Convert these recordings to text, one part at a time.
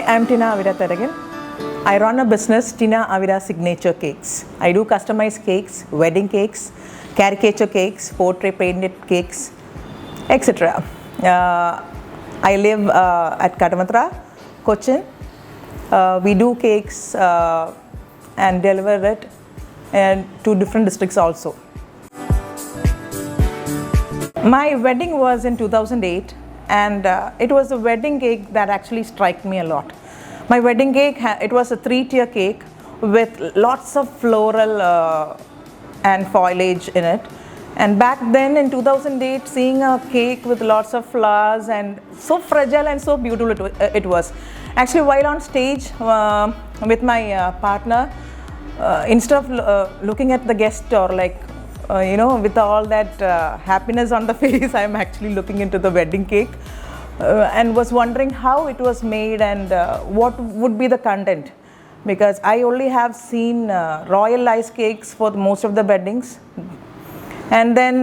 I'm Tina Avira Tharagan. I run a business, Tina Avira Signature Cakes. I do customized cakes, wedding cakes, caricature cakes, portrait painted cakes, etc. I live at Kadamatra, Cochin. We do cakes and deliver it to different districts also. My wedding was in 2008, and it was a wedding cake that actually struck me a lot. My wedding cake, it was a 3-tier cake with lots of floral and foliage in it. And back then in 2008, seeing a cake with lots of flowers and so fragile and so beautiful it was. Actually, while on stage with my partner, instead of looking at the guest or like, with all that happiness on the face, I'm actually looking into the wedding cake and was wondering how it was made and what would be the content. Because I only have seen royal ice cakes for most of the weddings. And then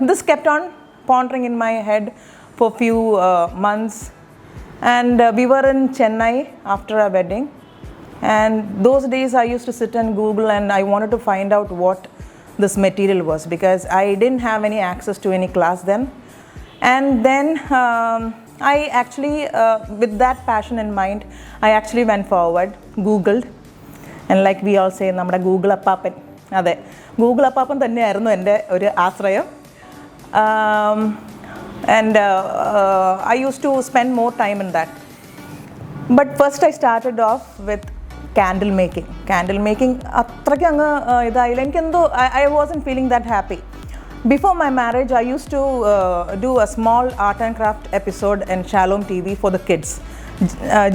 this kept on pondering in my head for a few months. And we were in Chennai after our wedding. And those days I used to sit and Google, and I wanted to find out what this material was, because I didn't have any access to any class then. And then I actually, with that passion in mind, I actually went forward, Googled, and like we all say, നമ്മുടെ Google അപ്പാപ്പൻ, അതെ, Google അപ്പാപ്പൻ തന്നെയായിരുന്നു എൻ്റെ ഒരു ആശ്രയം. And I used to spend more time in that. But first I started off with candle making. Candle making, അത്രയ്ക്ക് അങ്ങ് ഇതായില്ല. എനിക്കെന്തോ I wasn't feeling that happy. Before my marriage, I used to do a small art and craft episode in Shalom TV for the kids.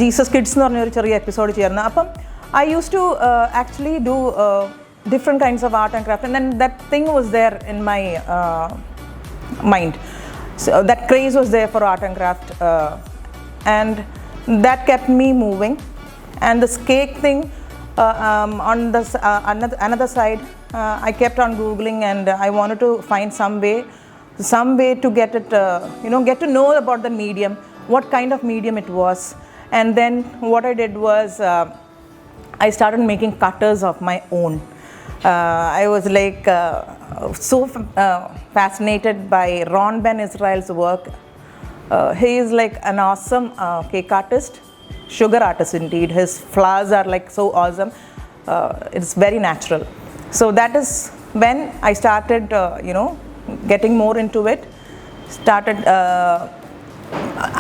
Jesus Kids എന്ന് പറഞ്ഞൊരു ചെറിയ episode ചേർന്ന്. അപ്പം I used to actually do different kinds of art and craft, and then that thing was there in my mind. So that craze was there for art and craft, and that kept me moving. And this cake thing, on this another side, I kept on Googling, and I wanted to find some way to get it, get to know about the medium, what kind of medium it was. And then what I did was, I started making cutters of my own. I was like so fascinated by Ron Ben Israel's work. He is like an awesome cake artist, sugar artist indeed. His flowers are like so awesome. It's very natural. So that is when I started, getting more into it.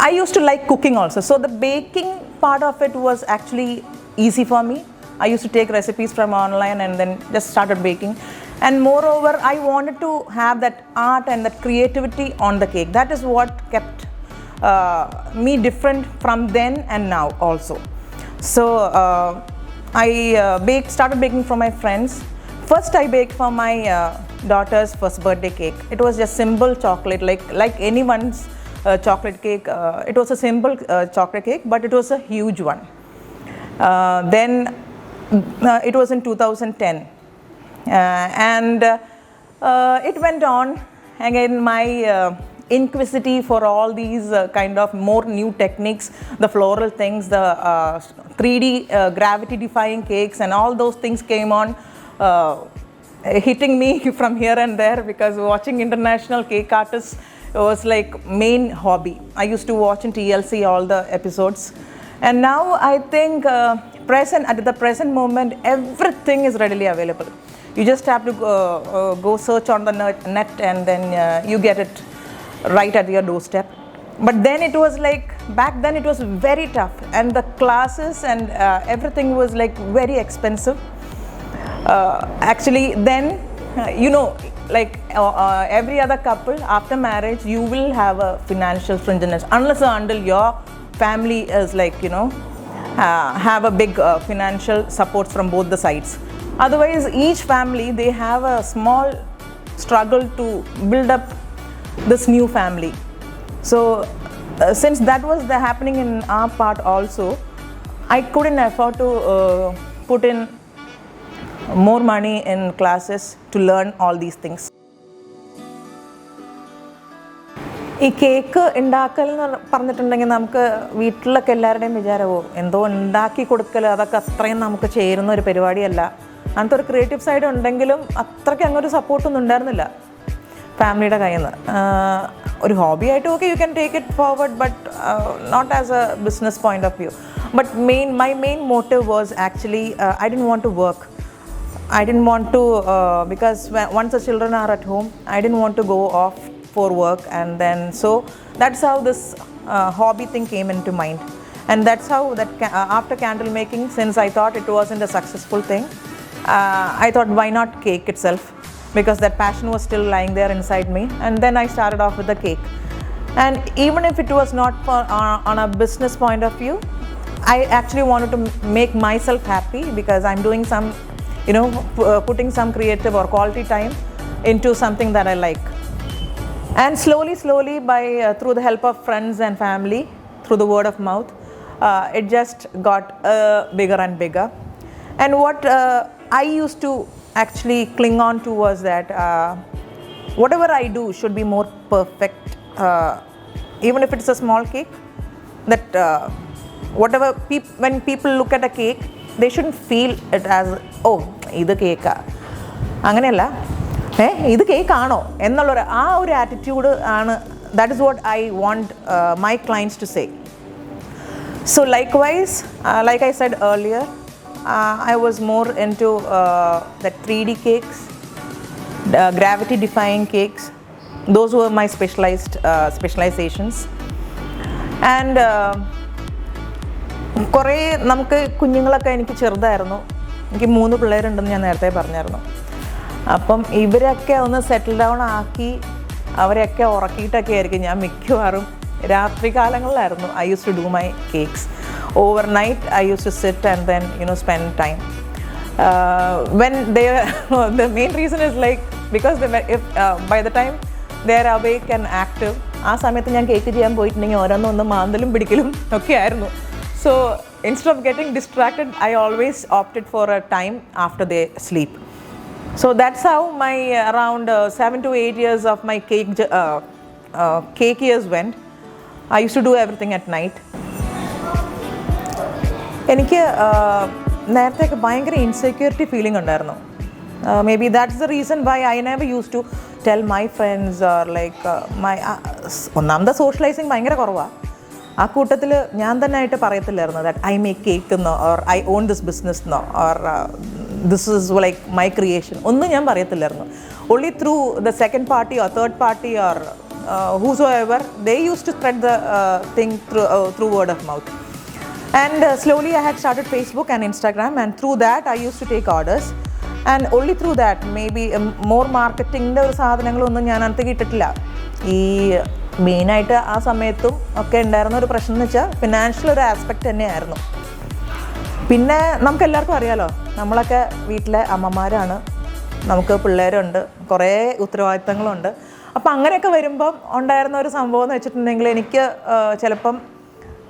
I used to like cooking also. So the baking part of it was actually easy for me. I used to take recipes from online and then just started baking. And moreover, I wanted to have that art and that creativity on the cake. That is what kept me different from then and now also. So I started baking for my friends. First I baked for my daughter's first birthday cake. It was just simple chocolate, like anyone's chocolate cake. It was a simple chocolate cake, but it was a huge one. Then it was in 2010, and it went on. Again, my inquisitive for all these kind of more new techniques, the floral things, the 3D gravity defying cakes, and all those things came on, hitting me from here and there, because watching international cake artists was like main hobby. I used to watch in TLC all the episodes, and now I think at the present moment, everything is readily available. You just have to go search on the net, and then you get it right at your doorstep. But then it was like, back then it was very tough, and the classes and everything was like very expensive. Actually then, every other couple after marriage, you will have a financial stringiness unless or until your family is like, have a big financial support from both the sides. Otherwise, each family, they have a small struggle to build up this new family. So since that was happening in our part also, I couldn't afford to put in more money in classes to learn all these things. ഈ cake ഉണ്ടാക്കൽ എന്ന് പറഞ്ഞിട്ടുണ്ടെങ്കിൽ നമുക്ക് വീട്ടിലൊക്കെ എല്ലാവരുടെയും വിചാരമോ എന്തോ ഉണ്ടാക്കി കൊടുക്കൽ അതൊക്കെ അത്രയും നമുക്ക് ചേരുന്ന ഒരു പരിപാടിയല്ല. അങ്ങനത്തെ ഒരു ക്രിയേറ്റീവ് സൈഡ് ഉണ്ടെങ്കിലും അത്രയ്ക്ക് അങ്ങൊരു സപ്പോർട്ടൊന്നും ഉണ്ടായിരുന്നില്ല ഫാമിലിയുടെ കയ്യിൽ നിന്ന്. ഒരു ഹോബി ആയിട്ട് okay you can take it forward, but not as a business point of view. But my main motive was actually I didn't want to work. I didn't want to, because once the children are at home, I didn't want to go off for work, and then so that's how this hobby thing came into mind. And that's how that after candle making, since I thought it wasn't a successful thing, I thought why not cake itself, because that passion was still lying there inside me. And then I started off with the cake. And even if it was not for, on a business point of view, I actually wanted to make myself happy, because I'm doing some, putting some creative or quality time into something that I like. And slowly by through the help of friends and family, through the word of mouth, it just got bigger and bigger. And what I used to actually cling on to was that whatever I do should be more perfect, even if it's a small cake, that whatever when people look at a cake, they shouldn't feel it as, oh, idu cake a anganeyalla, ഇത് കേക്കാണോ എന്നുള്ളൊരു ആ ഒരു attitude ആണ്. That is what I want my clients to say. So likewise, like I said earlier, I was more into the 3D cakes, gravity defying cakes. Those were my specializations. And കുറേ നമുക്ക് കുഞ്ഞുങ്ങളൊക്കെ എനിക്ക് ചെറുതായിരുന്നു. എനിക്ക് 3 പിള്ളേരുണ്ടെന്ന് ഞാൻ നേരത്തെ പറഞ്ഞായിരുന്നു. അപ്പം ഇവരൊക്കെ ഒന്ന് സെറ്റിൽ ഡൗൺ ആക്കി അവരെയൊക്കെ ഉറക്കിയിട്ടൊക്കെ ആയിരിക്കും ഞാൻ മിക്കവാറും രാത്രി കാലങ്ങളിലായിരുന്നു I used to do my cakes. Overnight I used to sit and then spend time. When they the main reason is like because if by the time they are awake and active, ആ സമയത്ത് ഞാൻ cake ചെയ്യാൻ പോയിട്ടുണ്ടെങ്കിൽ ഓരോന്നൊന്ന് മാന്തലും പിടിക്കലും ഒക്കെ ആയിരുന്നു. So instead of getting distracted, I always opted for a time after they sleep. So that's how my around 7 to 8 years of my cake years went. I used to do everything at night. എനിക്ക് നേരത്തെയൊക്കെ ഭയങ്കര insecurity feeling ഉണ്ടായിരുന്നു. Maybe that's the reason why I never use to tell my friends or like ഒന്നാമത്തെ socialising ഭയങ്കര കുറവാണ്. ആ കൂട്ടത്തിൽ ഞാൻ തന്നെ ആയിട്ട് പറയത്തില്ലായിരുന്നു ദാറ്റ് ഐ മേക്ക് കേക്ക് എന്നോ or I own this business എന്നോ or this is like my creation ഒന്നും ഞാൻ പറയത്തില്ലായിരുന്നു. Only through the second party or third party or whosoever, they used to spread the thing through word of mouth. And slowly I had started Facebook and Instagram, and through that I used to take orders. And only through that, maybe more marketing ന്റെ ഒരു സാധനങ്ങളൊന്നും ഞാൻ അടുത്ത് കിട്ടിട്ടില്ല. ഈ മെയിനായിട്ട് ആ സമയത്തും ഒക്കെ ഉണ്ടായിരുന്ന ഒരു പ്രശ്നം എന്ന് വെച്ചാൽ ഫിനാൻഷ്യൽ ഒരു ആസ്പെക്റ്റ് തന്നെയായിരുന്നു. പിന്നെ നമുക്ക് എല്ലാവർക്കും അറിയാലോ, നമ്മളൊക്കെ വീട്ടിലെ അമ്മമാരാണ്, നമുക്ക് പിള്ളേരുണ്ട്, കുറേ ഉത്തരവാദിത്തങ്ങളുണ്ട്. അപ്പം അങ്ങനെയൊക്കെ വരുമ്പം ഉണ്ടായിരുന്ന ഒരു സംഭവം എന്ന് വെച്ചിട്ടുണ്ടെങ്കിൽ എനിക്ക് ചിലപ്പം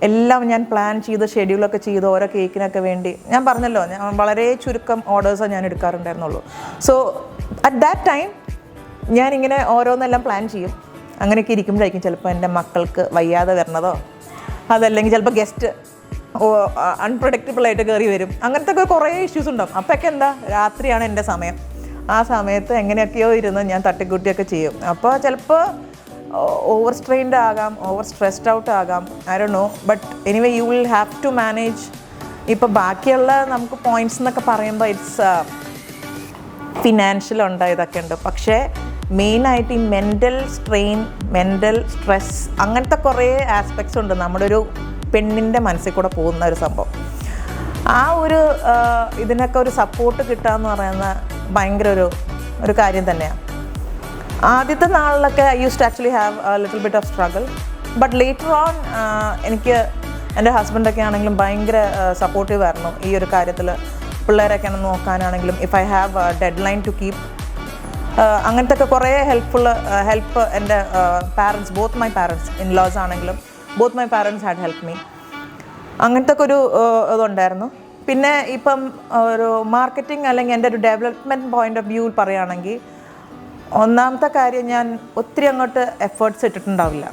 എല്ലാം ഞാൻ പ്ലാൻ ചെയ്ത് ഷെഡ്യൂളൊക്കെ ചെയ്ത് ഓരോ കേക്കിനൊക്കെ വേണ്ടി ഞാൻ പറഞ്ഞല്ലോ ഞാൻ വളരെ ചുരുക്കം ഓർഡേഴ്സാണ് ഞാൻ എടുക്കാറുണ്ടായിരുന്നുള്ളൂ. സോ അറ്റ് ദാറ്റ് ടൈം ഞാനിങ്ങനെ ഓരോന്നെല്ലാം പ്ലാൻ ചെയ്യും. അങ്ങനെയൊക്കെ ഇരിക്കുമ്പോഴായിരിക്കും ചിലപ്പോൾ എൻ്റെ മക്കൾക്ക് വയ്യാതെ വരണതോ അതല്ലെങ്കിൽ ചിലപ്പോൾ ഗസ്റ്റ് അൺപ്രഡിക്റ്റബിളായിട്ട് കയറി വരും. അങ്ങനത്തെ ഒക്കെ കുറേ ഇഷ്യൂസ് ഉണ്ടാവും. അപ്പോഴൊക്കെ എന്താ, രാത്രിയാണ് എൻ്റെ സമയം. ആ സമയത്ത് എങ്ങനെയൊക്കെയോ ഇരുന്ന് ഞാൻ തട്ടിക്കൂട്ടിയൊക്കെ ചെയ്യും. അപ്പോൾ ചിലപ്പോൾ ഓവർ സ്ട്രെയിൻഡ് ആകാം, ഓവർ സ്ട്രെസ്ഡ് ഔട്ട് ആകാം, I don't know. But anyway you will have to manage. ഇപ്പോൾ ബാക്കിയുള്ള നമുക്ക് പോയിൻറ്റ്സ് എന്നൊക്കെ പറയുമ്പോൾ ഇറ്റ്സ് ഫിനാൻഷ്യൽ ഉണ്ട്, ഇതൊക്കെ ഉണ്ട്. പക്ഷേ മെയിനായിട്ട് ഈ മെൻ്റൽ സ്ട്രെയിൻ, മെൻ്റൽ സ്ട്രെസ്, അങ്ങനത്തെ കുറേ ആസ്പെക്ട്സ് ഉണ്ട് നമ്മുടെ ഒരു പെണ്ണിൻ്റെ മനസ്സിൽ കൂടെ പോകുന്ന ഒരു സംഭവം. ആ ഒരു ഇതിനൊക്കെ ഒരു സപ്പോർട്ട് കിട്ടുക എന്ന് പറയുന്ന ഭയങ്കര ഒരു കാര്യം തന്നെയാണ്. ആദ്യത്തെ നാളിലൊക്കെ I use to actually have a little bit of struggle. But later on എനിക്ക് എൻ്റെ ഹസ്ബൻഡൊക്കെ ആണെങ്കിലും ഭയങ്കര സപ്പോർട്ടീവ് ആയിരുന്നു ഈ ഒരു കാര്യത്തിൽ. പിള്ളേരൊക്കെ നോക്കാനാണെങ്കിലും if I have deadline to keep, അങ്ങനത്തെ ഒക്കെ കുറേ ഹെൽപ്പ് എൻ്റെ parents, both my parents, in laws ആണെങ്കിലും both my parents had help me. അങ്ങനത്തെ ഒക്കെ ഒരു ഇതുണ്ടായിരുന്നു. പിന്നെ ഇപ്പം ഒരു മാർക്കറ്റിംഗ് അല്ലെങ്കിൽ എൻ്റെ ഒരു ഡെവലപ്മെൻറ്റ് പോയിൻ്റ് ഓഫ് വ്യൂവിൽ പറയുകയാണെങ്കിൽ ഒന്നാമത്തെ കാര്യം ഞാൻ ഒത്തിരി അങ്ങോട്ട് എഫേർട്സ് ഇട്ടിട്ടുണ്ടാവില്ല.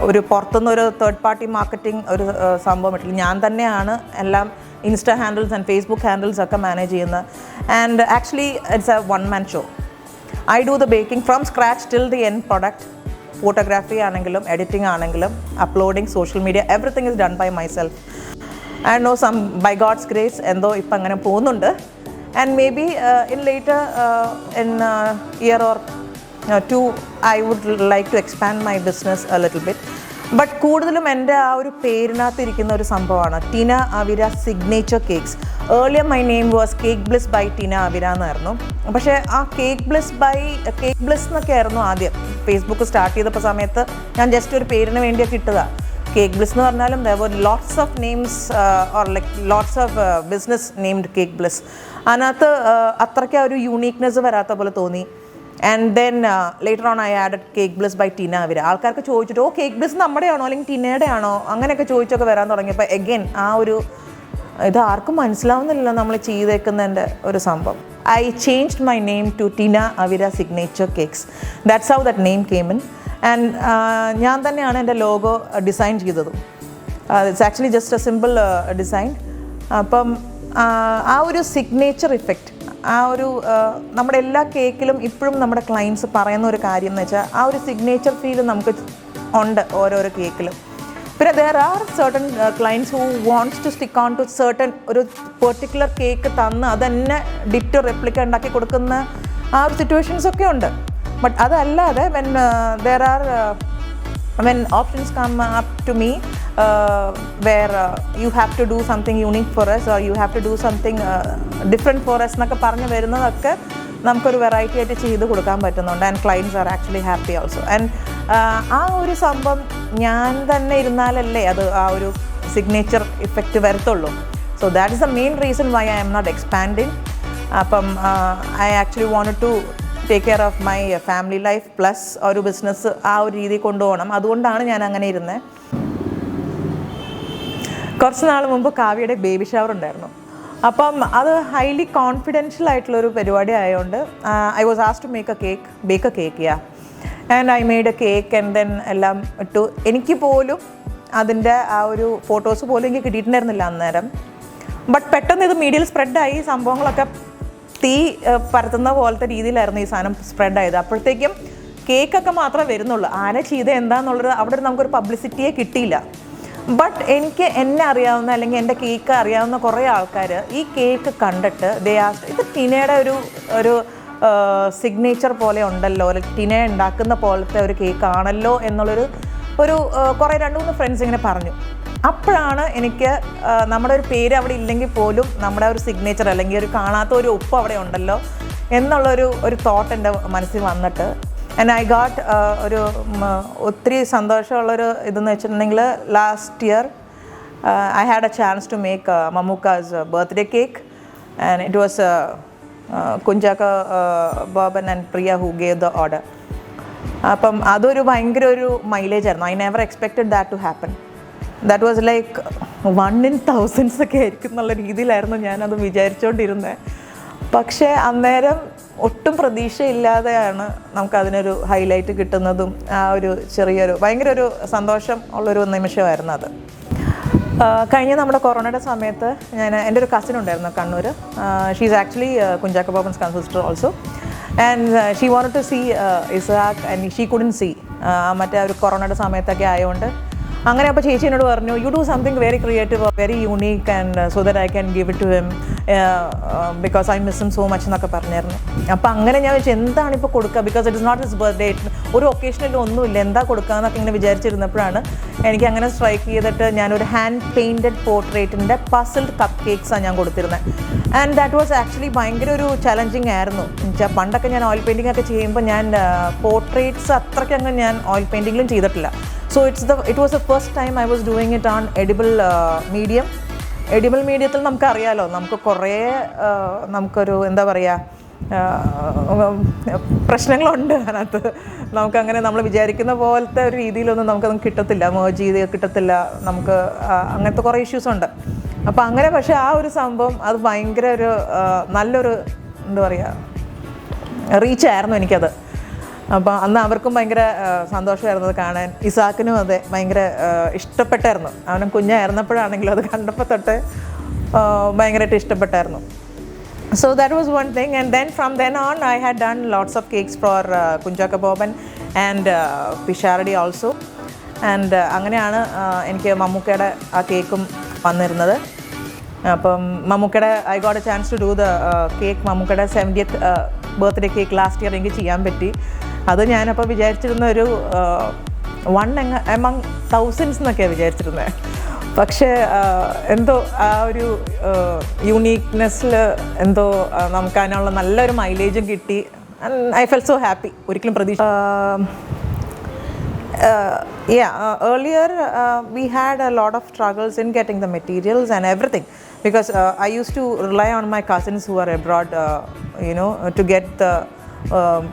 ഒരു പുറത്തുനിന്നൊരു തേർഡ് പാർട്ടി മാർക്കറ്റിംഗ് ഒരു സംഭവം ഇട്ടില്ല. ഞാൻ തന്നെയാണ് എല്ലാം insta handles and Facebook handles ഒക്കെ മാനേജ് ചെയ്യുന്നത്. And actually it's a one man show. I do the baking from scratch till the end product. Photography ആണെങ്കിലും എഡിറ്റിംഗ് ആണെങ്കിലും uploading social media everything is done by myself. And no some by God's grace എന്തോ ഇപ്പം അങ്ങനെ പോകുന്നുണ്ട്. And maybe in later in year or two I would like to expand my business a little bit. But കൂടുതലും എൻ്റെ ആ ഒരു പേരിനകത്ത് ഇരിക്കുന്ന ഒരു സംഭവമാണ് Tina Avira signature cakes. Earlier my name was cake bliss by Tina Avira എന്നായിരുന്നു. പക്ഷേ ആ കേക്ക് ബ്ലിസ് എന്നൊക്കെ ആയിരുന്നു ആദ്യം ഫേസ്ബുക്ക് സ്റ്റാർട്ട് ചെയ്തപ്പോൾ സമയത്ത് ഞാൻ ജസ്റ്റ് ഒരു പേരിന് വേണ്ടിയൊക്കെ ഇട്ടതാണ്. കേക്ക് ബ്ലിസ് എന്ന് പറഞ്ഞാലും there were lots of names or like lots of business named cake bliss. അതിനകത്ത് അത്രയ്ക്ക് ഒരു യൂണീക്നെസ് വരാത്ത പോലെ തോന്നി. And then later on I added cake bliss by Tina Avira. ആൾക്കാർക്ക് ചോദിച്ചിട്ട് കേക്ക് ബ്ലിസ് നമ്മുടെ ആണോ അല്ലെങ്കിൽ ടിനയുടെ ആണോ അങ്ങനെയൊക്കെ ചോദിച്ചൊക്കെ വരാൻ തുടങ്ങിയപ്പോൾ എഗെയിൻ ആ ഒരു ഇത് ആർക്കും മനസ്സിലാവുന്നില്ല നമ്മൾ ചെയ്തേക്കുന്നതിൻ്റെ ഒരു സംഭവം. I changed my name to Tina Avira signature cakes. That's how that name came in. And ഞാൻ തന്നെയാണ് എൻ്റെ ലോഗോ ഡിസൈൻ ചെയ്തതും. It's actually just a simple design. അപ്പം ആ ഒരു സിഗ്നേച്ചർ ഇഫക്റ്റ്, ആ ഒരു നമ്മുടെ എല്ലാ കേക്കിലും ഇപ്പോഴും നമ്മുടെ ക്ലയൻസ് പറയുന്ന ഒരു കാര്യം എന്ന് വെച്ചാൽ ആ ഒരു സിഗ്നേച്ചർ ഫീൽ നമുക്ക് ഉണ്ട് ഓരോരോ കേക്കിലും. പിന്നെ there are certain clients who wants to stick on to certain ഒരു പെർട്ടിക്കുലർ കേക്ക് തന്ന് അതന്നെ ഡിറ്റോ റെപ്ലിക്ക ഉണ്ടാക്കി കൊടുക്കുന്ന ആ ഒരു സിറ്റുവേഷൻസൊക്കെ ഉണ്ട്. ബട്ട് അതല്ലാതെ when options come up to me where you have to do something unique for us or you have to do something different for us എന്നൊക്കെ പറഞ്ഞ് വരുന്നതൊക്കെ നമുക്കൊരു വെറൈറ്റി ആയിട്ട് ചെയ്ത് കൊടുക്കാൻ പറ്റുന്നുണ്ട്. And clients are actually happy also. And ആ ഒരു സംഭവം ഞാൻ തന്നെ ഇരുന്നാലല്ലേ അത് ആ ഒരു സിഗ്നേച്ചർ ഇഫക്റ്റ് വരത്തുള്ളൂ. So that is the main reason why I am not expanding. അപ്പം I actually wanted to take care of my family life plus ഒരു ബിസിനസ് ആ ഒരു രീതി കൊണ്ടുപോകണം. അതുകൊണ്ടാണ് ഞാൻ അങ്ങനെ ഇരുന്നത്. കുറച്ച് നാൾ മുമ്പ് കാവ്യയുടെ ബേബി ഷവർ ഉണ്ടായിരുന്നു. അപ്പം അത് ഹൈലി കോൺഫിഡൻഷ്യൽ ആയിട്ടുള്ളൊരു പരിപാടി ആയതുകൊണ്ട് I was asked to bake a cake. And I made a cake and then എല്ലാം ഇട്ടു. എനിക്ക് പോലും അതിൻ്റെ ആ ഒരു ഫോട്ടോസ് പോലും എനിക്ക് കിട്ടിയിട്ടുണ്ടായിരുന്നില്ല അന്നേരം. ബട്ട് പെട്ടെന്ന് ഇത് മീഡിയയിൽ സ്പ്രെഡായി. സംഭവങ്ങളൊക്കെ തീ പരത്തുന്ന പോലത്തെ രീതിയിലായിരുന്നു ഈ സാധനം സ്പ്രെഡായത്. അപ്പോഴത്തേക്കും കേക്കൊക്കെ മാത്രമേ വരുന്നുള്ളൂ. ആരെ ചെയ്ത് എന്താണെന്നുള്ളത് അവിടെ നമുക്കൊരു പബ്ലിസിറ്റിയെ കിട്ടിയില്ല. ബട്ട് എന്നെ അറിയാവുന്ന അല്ലെങ്കിൽ എൻ്റെ കേക്ക് അറിയാവുന്ന കുറേ ആൾക്കാർ ഈ കേക്ക് കണ്ടിട്ട് ഇത് ടിനയുടെ ഒരു സിഗ്നേച്ചർ പോലെ ഉണ്ടല്ലോ, ടിന ഉണ്ടാക്കുന്ന പോലത്തെ ഒരു കേക്ക് ആണല്ലോ എന്നുള്ളൊരു കുറേ 2-3 ഫ്രണ്ട്സ് ഇങ്ങനെ പറഞ്ഞു. അപ്പോഴാണ് എനിക്ക് നമ്മുടെ ഒരു പേര് അവിടെ ഇല്ലെങ്കിൽ പോലും നമ്മുടെ ഒരു സിഗ്നേച്ചർ അല്ലെങ്കിൽ ഒരു കാണാത്ത ഒരു ഒപ്പ് അവിടെ ഉണ്ടല്ലോ എന്നുള്ളൊരു തോട്ട് എൻ്റെ മനസ്സിൽ വന്നിട്ട് ആൻഡ് ഐ ഗോട്ട് ഒത്തിരി സന്തോഷമുള്ളൊരു ഇതെന്ന് വെച്ചിട്ടുണ്ടെങ്കിൽ last year I had a chance to make Mammookka's birthday cake and it was Kunchacko Boban and Priya who gave the order. അപ്പം അതൊരു ഭയങ്കര ഒരു മൈലേജ് ആയിരുന്നു. I never expected that to happen. That was like 1 in thousands ഒക്കെ ആയിരിക്കും എന്നുള്ള രീതിയിലായിരുന്നു ഞാനത് വിചാരിച്ചുകൊണ്ടിരുന്നത്. പക്ഷേ അന്നേരം ഒട്ടും പ്രതീക്ഷയില്ലാതെയാണ് നമുക്കതിനൊരു ഹൈലൈറ്റ് കിട്ടുന്നതും ആ ഒരു ഭയങ്കര ഒരു സന്തോഷം ഉള്ളൊരു നിമിഷമായിരുന്നു അത്. കഴിഞ്ഞ നമ്മുടെ കൊറോണയുടെ സമയത്ത് എൻ്റെ ഒരു കസിൻ ഉണ്ടായിരുന്നു Kannur. She is actually Kunchacko Boban's cousin sister also. And she wanted to see Izahaak and she couldn't see. മറ്റേ ഒരു കൊറോണയുടെ സമയത്തൊക്കെ ആയതുകൊണ്ട് അങ്ങനെ. അപ്പോൾ ചേച്ചി എന്നോട് പറഞ്ഞു, you do something very creative, very unique and so that I can give it to him because I miss him so much എന്നൊക്കെ പറഞ്ഞായിരുന്നു. അപ്പോൾ അങ്ങനെ ഞാൻ വെച്ചാൽ എന്താണിപ്പോൾ കൊടുക്കുക, because it is not his birthday, ഒരു ഒക്കേഷനിലും ഒന്നുമില്ല, എന്താ കൊടുക്കുക എന്നൊക്കെ ഇങ്ങനെ വിചാരിച്ചിരുന്നപ്പോഴാണ് എനിക്ക് അങ്ങനെ സ്ട്രൈക്ക് ചെയ്തിട്ട് ഞാനൊരു ഹാൻഡ് പെയിൻറ്റഡ് പോർട്രേറ്റിൻ്റെ പസിൽഡ് കപ്പ് കേക്ക്സാണ് ഞാൻ കൊടുത്തിരുന്നത്. ആൻഡ് ദാറ്റ് വാസ് ആക്ച്വലി ഭയങ്കര ഒരു ചലഞ്ചിങ് ആയിരുന്നു. എന്നുവെച്ചാൽ പണ്ടൊക്കെ ഞാൻ ഓയിൽ പെയിൻറ്റിംഗ് ഒക്കെ ചെയ്യുമ്പോൾ ഞാൻ പോർട്രേറ്റ്സ് അത്രയ്ക്കങ്ങ് ഞാൻ ഓയിൽ പെയിൻറ്റിങ്ങിലും ചെയ്തിട്ടില്ല. So it was the first time I was doing it on edible medium. Edible mediumത്തിൽ നമുക്കറിയാലോ, നമുക്ക് കുറേ നമുക്കൊരു എന്താ പറയുക പ്രശ്നങ്ങളുണ്ട് അതിനകത്ത്. നമുക്കങ്ങനെ നമ്മൾ വിചാരിക്കുന്ന പോലത്തെ ഒരു രീതിയിലൊന്നും നമുക്കതൊന്നും കിട്ടത്തില്ല, മേർജ് ചെയ്ത് കിട്ടത്തില്ല, നമുക്ക് അങ്ങനത്തെ കുറേ ഇഷ്യൂസ് ഉണ്ട്. അപ്പോൾ അങ്ങനെ പക്ഷേ ആ ഒരു സംഭവം അത് ഭയങ്കര ഒരു നല്ലൊരു എന്താ പറയുക റീച്ചായിരുന്നു എനിക്കത്. അപ്പോൾ അന്ന് അവർക്കും ഭയങ്കര സന്തോഷമായിരുന്നു കാണാൻ. ഇസാക്കിനും അതെ ഭയങ്കര ഇഷ്ടപ്പെട്ടായിരുന്നു. അവനും കുഞ്ഞായിരുന്നപ്പോഴാണെങ്കിലും അത് കണ്ടപ്പോൾ തൊട്ട് ഭയങ്കരമായിട്ട് ഇഷ്ടപ്പെട്ടായിരുന്നു. So that was one thing, and then from then on I had done lots of cakes for Kunchaka Boban and Pishardi also, and അങ്ങനെയാണ് എനിക്ക് മമ്മൂക്കയുടെ ആ കേക്കും വന്നിരുന്നത്. അപ്പം മമ്മൂക്കയുടെ I got a chance to do the cake, മമ്മൂക്കയുടെ 70th birthday cake last year എനിക്ക് ചെയ്യാൻ പറ്റി. അത് ഞാനപ്പോൾ വിചാരിച്ചിരുന്ന ഒരു 1 among thousands എന്നൊക്കെയാണ് വിചാരിച്ചിരുന്നത്. പക്ഷേ എന്തോ ആ ഒരു യൂണീക്നെസ്സിൽ എന്തോ നമുക്ക് അതിനുള്ള നല്ലൊരു മൈലേജും കിട്ടി. I felt so happy. ഒരിക്കലും പ്രതീക്ഷ earlier we had a lot of struggles in getting the materials and everything, because I used to rely on my cousins who are abroad, to get the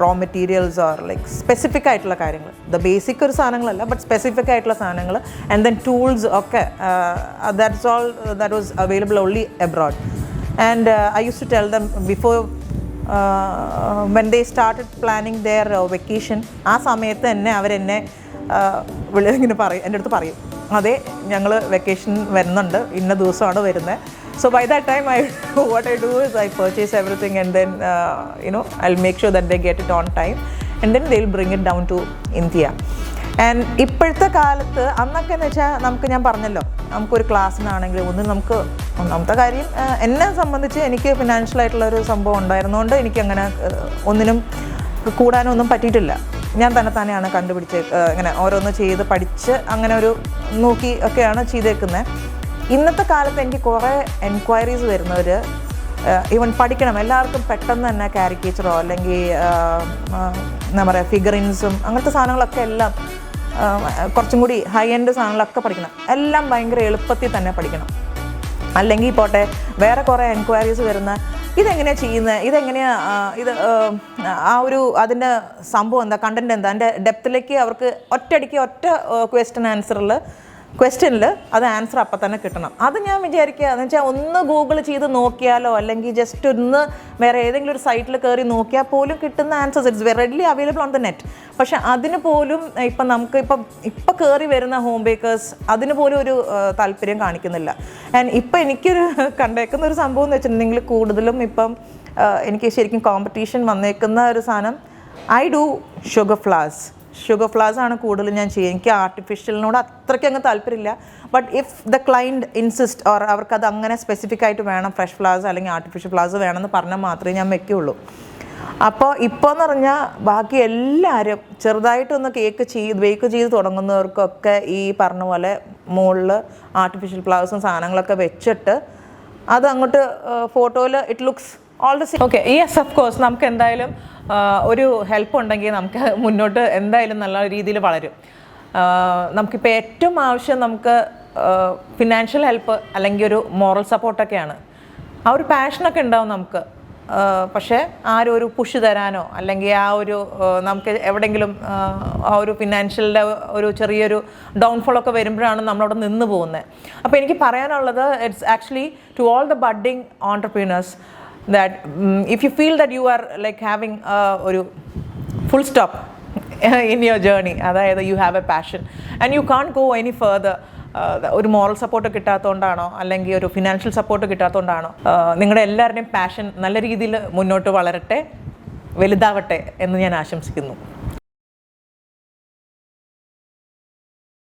raw materials or like specific ആയിട്ടുള്ള കാര്യങ്ങൾ. The basic ഒരു സാധനങ്ങളല്ല, but specific ആയിട്ടുള്ള സാധനങ്ങൾ, and then tools ഒക്കെ that's all that was available only abroad. And I used to tell them before when they started planning their vacation, ആ സമയത്ത് തന്നെ അവരെന്നെ ഇങ്ങനെ പറയും, എൻ്റെ അടുത്ത് പറയും, അതെ ഞങ്ങൾ വെക്കേഷൻ വരുന്നുണ്ട്, ഇന്ന ദിവസമാണ് വരുന്നത്. So by that time what I do is I purchase everything, and then I'll make sure that they get it on time, and then they'll bring it down to India. And ഇപ്പോഴത്തെ കാലത്ത് അന്നൊക്കെ എന്ന് വെച്ചാൽ നമുക്ക്, ഞാൻ പറഞ്ഞല്ലോ, നമുക്കൊരു ക്ലാസ്സിനാണെങ്കിൽ നമുക്ക് ഒന്നാമത്തെ കാര്യം എന്നെ സംബന്ധിച്ച് എനിക്ക് ഫിനാൻഷ്യലായിട്ടുള്ളൊരു സംഭവം ഉണ്ടായിരുന്നതുകൊണ്ട് എനിക്കങ്ങനെ ഒന്നിനും കൂടാനൊന്നും പറ്റിയിട്ടില്ല. ഞാൻ തന്നെയാണ് കണ്ടുപിടിച്ച് ഇങ്ങനെ ഓരോന്ന് ചെയ്ത് പഠിച്ച് അങ്ങനെ ഒരു നോക്കി ഒക്കെയാണ് ചെയ്തേക്കുന്നത്. ഇന്നത്തെ കാലത്ത് എനിക്ക് കുറേ എൻക്വയറീസ് വരുന്നവർ ഈവൻ പഠിക്കണം, എല്ലാവർക്കും പെട്ടെന്ന് തന്നെ കാരിക്കേച്ചറോ അല്ലെങ്കിൽ എന്താ പറയുക ഫിഗറിൻസും അങ്ങനത്തെ സാധനങ്ങളൊക്കെ എല്ലാം കുറച്ചും കൂടി ഹൈ എൻഡ് സാധനങ്ങളൊക്കെ പഠിക്കണം. എല്ലാം ഭയങ്കര എളുപ്പത്തിൽ തന്നെ പഠിക്കണം. അല്ലെങ്കിൽ പോട്ടെ വേറെ കുറേ എൻക്വയറീസ് വരുന്ന ഇതെങ്ങനെയാണ് ചെയ്യുന്നത്, ഇതെങ്ങനെയാണ് ഇത് അതിൻ്റെ സംഭവം എന്താ, കണ്ടൻറ് എന്താ, അതിൻ്റെ ഡെപ്തിലേക്ക് അവർക്ക് ഒറ്റയടിക്ക് ഒറ്റ ക്വസ്റ്റ്യനിൽ അത് ആൻസർ അപ്പം തന്നെ കിട്ടണം. അത് ഞാൻ വിചാരിക്കുക എന്ന് വെച്ചാൽ ഒന്ന് ഗൂഗിൾ ചെയ്ത് നോക്കിയാലോ അല്ലെങ്കിൽ ജസ്റ്റ് ഒന്ന് വേറെ ഏതെങ്കിലും ഒരു സൈറ്റിൽ കയറി നോക്കിയാൽ പോലും കിട്ടുന്ന answers it's readily available on the net. പക്ഷെ അതിന് പോലും ഇപ്പം നമുക്ക് ഇപ്പം കയറി വരുന്ന ഹോം ബേക്കേഴ്സ് അതിന് പോലും ഒരു താല്പര്യം കാണിക്കുന്നില്ല. ആൻഡ് ഇപ്പം എനിക്കൊരു കണ്ടേക്കുന്ന ഒരു സംഭവം എന്ന് വെച്ചിട്ടുണ്ടെങ്കിൽ കൂടുതലും ഇപ്പം എനിക്ക് ശരിക്കും കോമ്പറ്റീഷൻ വന്നേക്കുന്ന ഒരു സാധനം, ഐ ഡു ഷുഗർ ഫ്ലവേഴ്സ് ആണ് കൂടുതലും ഞാൻ ചെയ്യുക. എനിക്ക് ആർട്ടിഫിഷ്യലിനോട് അത്രയ്ക്ക് അങ്ങ് താല്പര്യമില്ല. But if the client insist or അവർക്കത് അങ്ങനെ സ്പെസിഫിക് ആയിട്ട് വേണം, ഫ്രഷ് ഫ്ലവേഴ്സ് അല്ലെങ്കിൽ ആർട്ടിഫിഷ്യൽ ഫ്ലവേഴ്സ് വേണമെന്ന് പറഞ്ഞാൽ മാത്രമേ ഞാൻ വെക്കുകയുള്ളൂ. അപ്പോൾ ഇപ്പോൾ എന്ന് പറഞ്ഞാൽ ബാക്കി എല്ലാവരും ചെറുതായിട്ടൊന്ന് ബേക്ക് ചെയ്ത് തുടങ്ങുന്നവർക്കൊക്കെ ഈ പറഞ്ഞ പോലെ മുകളിൽ ആർട്ടിഫിഷ്യൽ ഫ്ലവേഴ്സും സാധനങ്ങളൊക്കെ വെച്ചിട്ട് അത് അങ്ങോട്ട് ഫോട്ടോയിൽ it looks all the same. Okay, yes of course നമുക്ക് എന്തായാലും ഒരു ഹെൽപ്പ് ഉണ്ടെങ്കിൽ നമുക്ക് മുന്നോട്ട് എന്തായാലും നല്ല രീതിയിൽ വളരും. നമുക്കിപ്പോൾ ഏറ്റവും ആവശ്യം നമുക്ക് ഫിനാൻഷ്യൽ ഹെൽപ്പ് അല്ലെങ്കിൽ ഒരു മോറൽ സപ്പോർട്ടൊക്കെയാണ്. ആ ഒരു പാഷനൊക്കെ ഉണ്ടാവും നമുക്ക്. പക്ഷേ ആരും ഒരു പുഷ് തരാനോ അല്ലെങ്കിൽ നമുക്ക് എവിടെയെങ്കിലും ആ ഒരു ഫിനാൻഷ്യലിൻ്റെ ഒരു ചെറിയൊരു ഡൗൺഫോളൊക്കെ വരുമ്പോഴാണ് നമ്മളവിടെ നിന്ന് പോകുന്നത്. അപ്പോൾ എനിക്ക് പറയാനുള്ളത്, it's actually to all the budding entrepreneurs that if you feel that you are like having a full stop in your journey, അതായത് you have a passion and you can't go any further, ഒരു moral support കിട്ടാത്തതുകൊണ്ടാണോ അല്ലെങ്കിൽ ഒരു financial support കിട്ടാത്തതുകൊണ്ടാണോ, നിങ്ങളുടെ എല്ലാവരുടെയും passion നല്ല രീതിയിൽ മുന്നോട്ട് വളരട്ടെ, വലുതാവട്ടെ എന്ന് ഞാൻ ആശംസിക്കുന്നു.